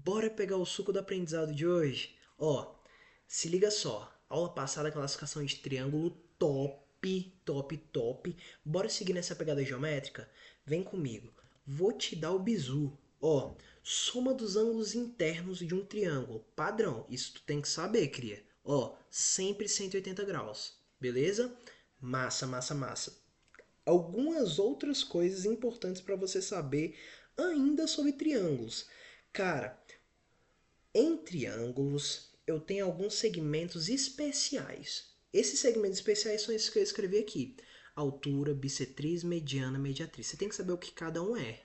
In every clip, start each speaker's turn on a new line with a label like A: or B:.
A: Bora pegar o suco do aprendizado de hoje? Ó, se liga só. Aula passada, classificação de triângulo top, top, top. Bora seguir nessa pegada geométrica? Vem comigo. Vou te dar o bizu. Ó, soma dos ângulos internos de um triângulo. Padrão, isso tu tem que saber, cria. Ó, sempre 180 graus. Beleza? Massa, massa, massa. Algumas outras coisas importantes para você saber ainda sobre triângulos. Cara, em triângulos eu tenho alguns segmentos especiais. Esses segmentos especiais são esses que eu escrevi aqui: altura, bissetriz, mediana, mediatriz. Você tem que saber o que cada um é.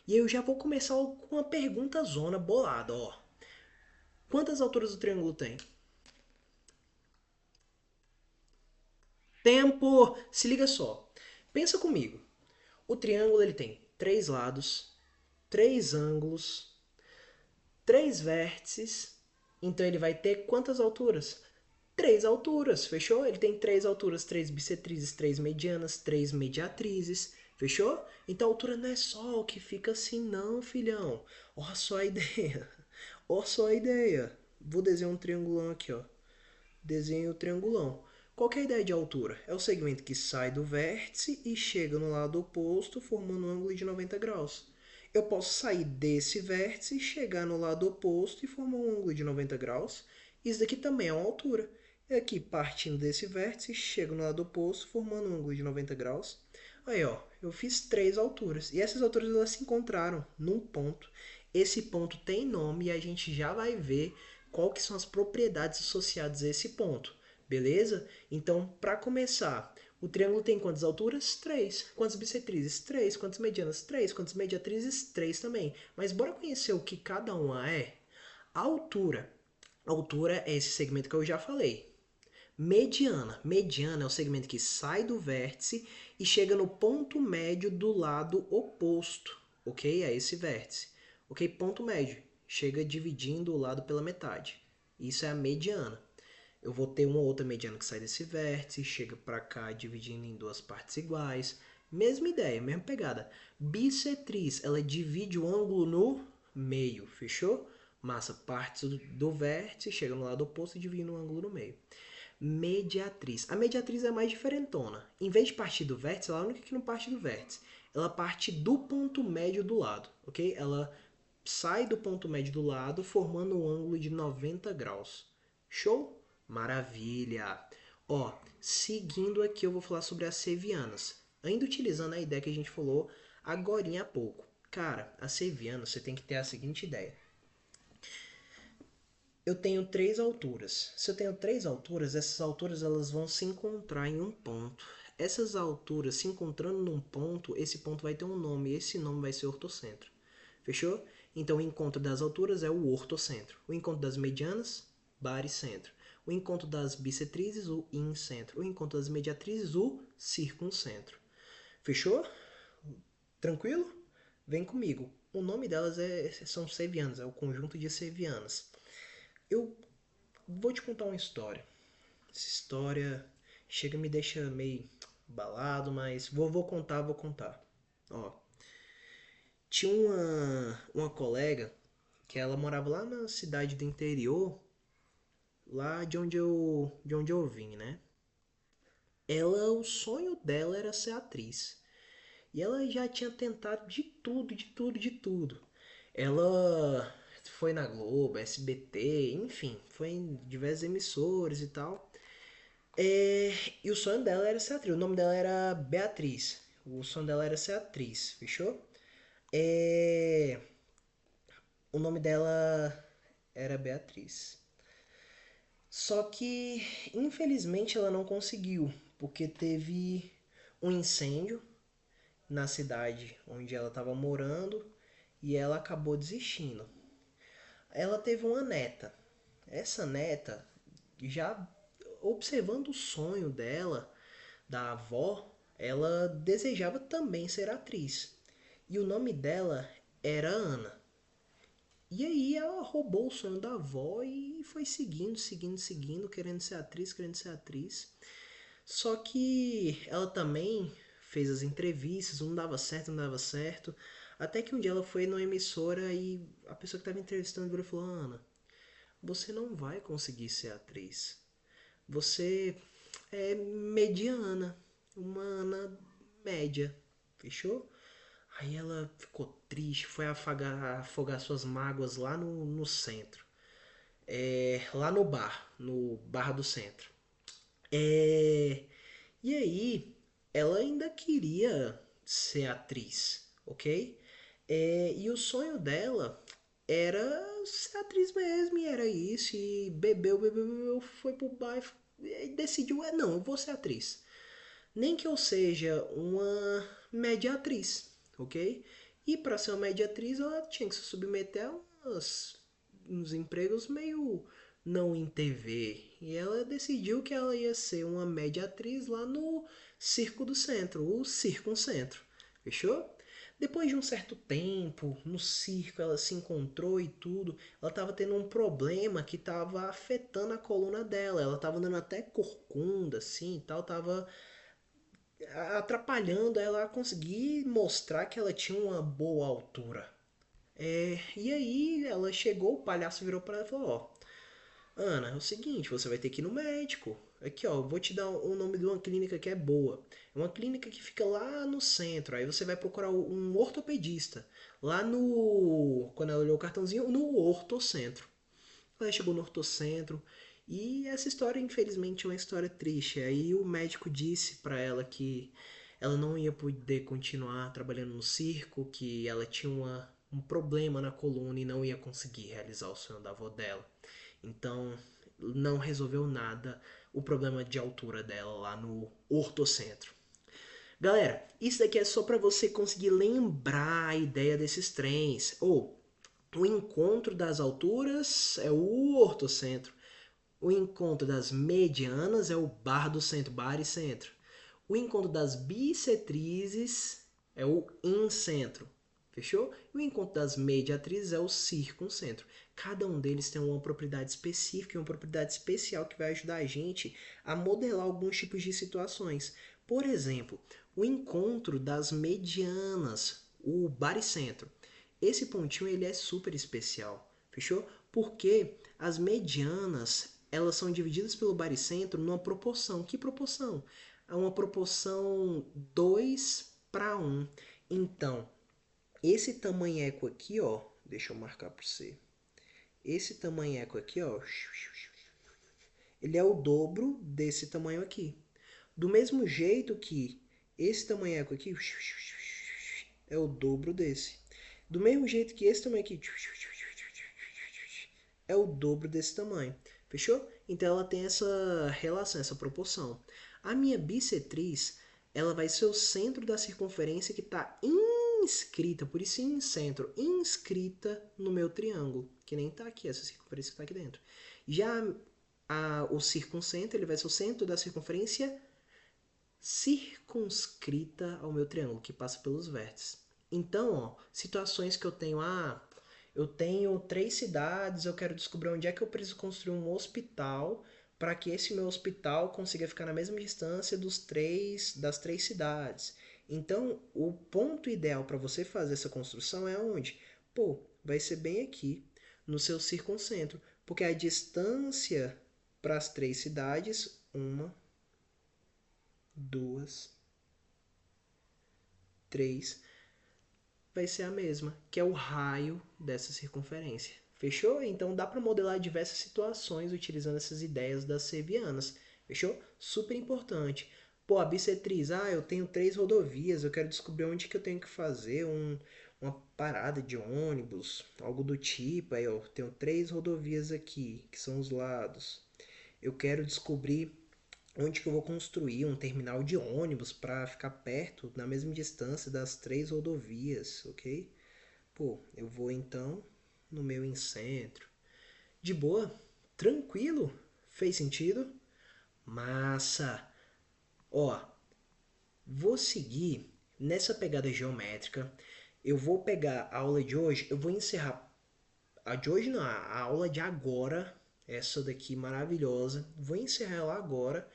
A: E eu já vou começar com uma pergunta zona bolada, ó. Quantas alturas o triângulo tem? Tempo! Se liga só. Pensa comigo. O triângulo ele tem três lados, três ângulos, três vértices. Então ele vai ter quantas alturas? Três alturas, fechou? Ele tem três alturas, três bissetrizes, três medianas, três mediatrizes, fechou? Então a altura não é só o que fica assim não, filhão. Olha só a ideia. Olha só a ideia. Vou desenhar um triangulão aqui, ó. Desenho o triangulão. Qual que é a ideia de altura? É o segmento que sai do vértice e chega no lado oposto, formando um ângulo de 90 graus. Eu posso sair desse vértice, chegar no lado oposto e formar um ângulo de 90 graus. Isso daqui também é uma altura. E aqui, partindo desse vértice, chego no lado oposto, formando um ângulo de 90 graus. Aí, ó, eu fiz três alturas. E essas alturas elas se encontraram num ponto. Esse ponto tem nome e a gente já vai ver qual que são as propriedades associadas a esse ponto. Beleza? Então, para começar, o triângulo tem quantas alturas? Três. Quantas bissetrizes? Três. Quantas medianas? Três. Quantas mediatrizes? Três também. Mas bora conhecer o que cada uma é? A altura. A altura é esse segmento que eu já falei. Mediana. Mediana é o segmento que sai do vértice e chega no ponto médio do lado oposto, ok? A esse vértice. Ok? Ponto médio. Chega dividindo o lado pela metade. Isso é a mediana. Eu vou ter uma outra mediana que sai desse vértice, chega para cá dividindo em duas partes iguais. Mesma ideia, mesma pegada. Bissetriz, ela divide o ângulo no meio, fechou? Massa, parte do vértice, chega no lado oposto e divide o ângulo no meio. Mediatriz. A mediatriz é mais diferentona. Em vez de partir do vértice, ela é a única que não parte do vértice. Ela parte do ponto médio do lado, ok? Ela sai do ponto médio do lado, formando um ângulo de 90 graus. Show? Maravilha! Ó, seguindo aqui eu vou falar sobre as sevianas. Ainda utilizando a ideia que a gente falou agorinha há pouco. Cara, a seviana você tem que ter a seguinte ideia. Eu tenho três alturas. Se eu tenho três alturas, essas alturas elas vão se encontrar em um ponto. Essas alturas se encontrando num ponto, esse ponto vai ter um nome, e esse nome vai ser ortocentro. Fechou? Então o encontro das alturas é o ortocentro. O encontro das medianas, baricentro. O encontro das bissetrizes, o incentro. O encontro das mediatrizes, o circuncentro. Fechou? Tranquilo? Vem comigo. O nome delas são sevianas, é o conjunto de sevianas. Eu vou te contar uma história. Essa história chega e me deixa meio balado, mas vou contar, vou contar. Ó, tinha uma colega que ela morava lá na cidade do interior, lá de onde eu vim, né? O sonho dela era ser atriz. E ela já tinha tentado de tudo, de tudo, de tudo. Ela foi na Globo, SBT, enfim, foi em diversas emissoras e tal. E o sonho dela era ser atriz. O nome dela era Beatriz. O sonho dela era ser atriz, fechou? É, o nome dela era Beatriz. Só que, infelizmente, ela não conseguiu, porque teve um incêndio na cidade onde ela estava morando e ela acabou desistindo. Ela teve uma neta. Essa neta, já observando o sonho dela, da avó, ela desejava também ser atriz. E o nome dela era Ana. E aí ela roubou o sonho da avó e foi seguindo, seguindo, seguindo, querendo ser atriz, querendo ser atriz. Só que ela também fez as entrevistas, não dava certo, não dava certo. Até que um dia ela foi numa emissora e a pessoa que estava entrevistando virou e falou: Ana, você não vai conseguir ser atriz. Você é mediana, uma Ana média. Fechou? Aí ela ficou triste, foi afogar suas mágoas lá no centro. Lá no bar do centro. É, e aí, ela ainda queria ser atriz, ok? E o sonho dela era ser atriz mesmo, e era isso. E bebeu, foi pro bairro e decidiu: não, eu vou ser atriz. Nem que eu seja uma média atriz, ok? E para ser uma média atriz, ela tinha que se submeter a uns empregos meio não em TV. E ela decidiu que ela ia ser uma média atriz lá no Circo do Centro, o Circo Centro. Fechou? Depois de um certo tempo, no circo, ela se encontrou e tudo. Ela estava tendo um problema que estava afetando a coluna dela. Ela estava dando até corcunda, assim e tal. Tava atrapalhando ela a conseguir mostrar que ela tinha uma boa altura. E aí ela chegou, o palhaço virou para ela e falou: Ó, Ana, é o seguinte, você vai ter que ir no médico. Aqui, ó, eu vou te dar o nome de uma clínica que é boa. É uma clínica que fica lá no centro. Aí você vai procurar um ortopedista. Lá no. Quando ela olhou o cartãozinho, no ortocentro. Ela chegou no ortocentro. E essa história, infelizmente, é uma história triste. Aí o médico disse para ela que ela não ia poder continuar trabalhando no circo, que ela tinha um problema na coluna e não ia conseguir realizar o sonho da avó dela. Então, não resolveu nada o problema de altura dela lá no ortocentro. Galera, isso daqui é só para você conseguir lembrar a ideia desses trens. Ou, o encontro das alturas é o ortocentro. O encontro das medianas é o bar do centro, bar e centro. O encontro das bissetrizes é o incentro. Fechou? E o encontro das mediatrizes é o circuncentro. Cada um deles tem uma propriedade específica e uma propriedade especial que vai ajudar a gente a modelar alguns tipos de situações. Por exemplo, o encontro das medianas, o baricentro. Esse pontinho ele é super especial, fechou? Porque as medianas elas são divididas pelo baricentro numa proporção. Que proporção? É uma proporção 2:1. Então, esse tamanheco aqui, ó, deixa eu marcar para você. Esse tamanheco aqui, ó, ele é o dobro desse tamanho aqui. Do mesmo jeito que esse tamanheco aqui é o dobro desse. Do mesmo jeito que esse tamanho aqui é o dobro desse tamanho. Fechou? Então ela tem essa relação, essa proporção. A minha bissetriz, ela vai ser o centro da circunferência que está inscrita, por isso em centro, inscrita no meu triângulo, que nem está aqui, essa circunferência que está aqui dentro. Já o circuncentro, ele vai ser o centro da circunferência circunscrita ao meu triângulo, que passa pelos vértices. Então, ó, situações que eu tenho, eu tenho 3 cidades, eu quero descobrir onde é que eu preciso construir um hospital para que esse meu hospital consiga ficar na mesma distância das 3 cidades. Então, o ponto ideal para você fazer essa construção é onde? Pô, vai ser bem aqui, no seu circuncentro, porque a distância para as 3 cidades, 1, 2, 3, vai ser a mesma, que é o raio dessa circunferência. Fechou? Então dá para modelar diversas situações utilizando essas ideias das Sevianas. Fechou? Super importante. Pô, a bissetriz, eu tenho 3 rodovias, eu quero descobrir onde que eu tenho que fazer uma parada de ônibus, algo do tipo. Aí eu tenho 3 rodovias aqui, que são os lados. Eu quero descobrir onde que eu vou construir um terminal de ônibus para ficar perto, na mesma distância das 3 rodovias, ok? Pô, eu vou então no meu incentro. De boa? Tranquilo? Fez sentido? Massa! Ó, vou seguir nessa pegada geométrica. Eu vou pegar a aula de hoje, eu vou encerrar a de hoje não, a aula de agora, essa daqui maravilhosa. Vou encerrar ela agora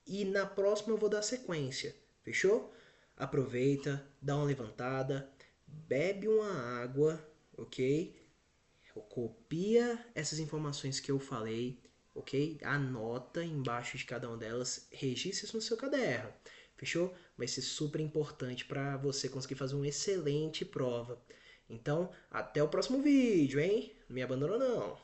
A: e na próxima eu vou dar sequência. Fechou? Aproveita, dá uma levantada, bebe uma água, ok? Copia essas informações que eu falei, ok? Anota embaixo de cada uma delas, registre isso no seu caderno, fechou? Vai ser super importante para você conseguir fazer uma excelente prova. Então, até o próximo vídeo, hein? Não me abandona não.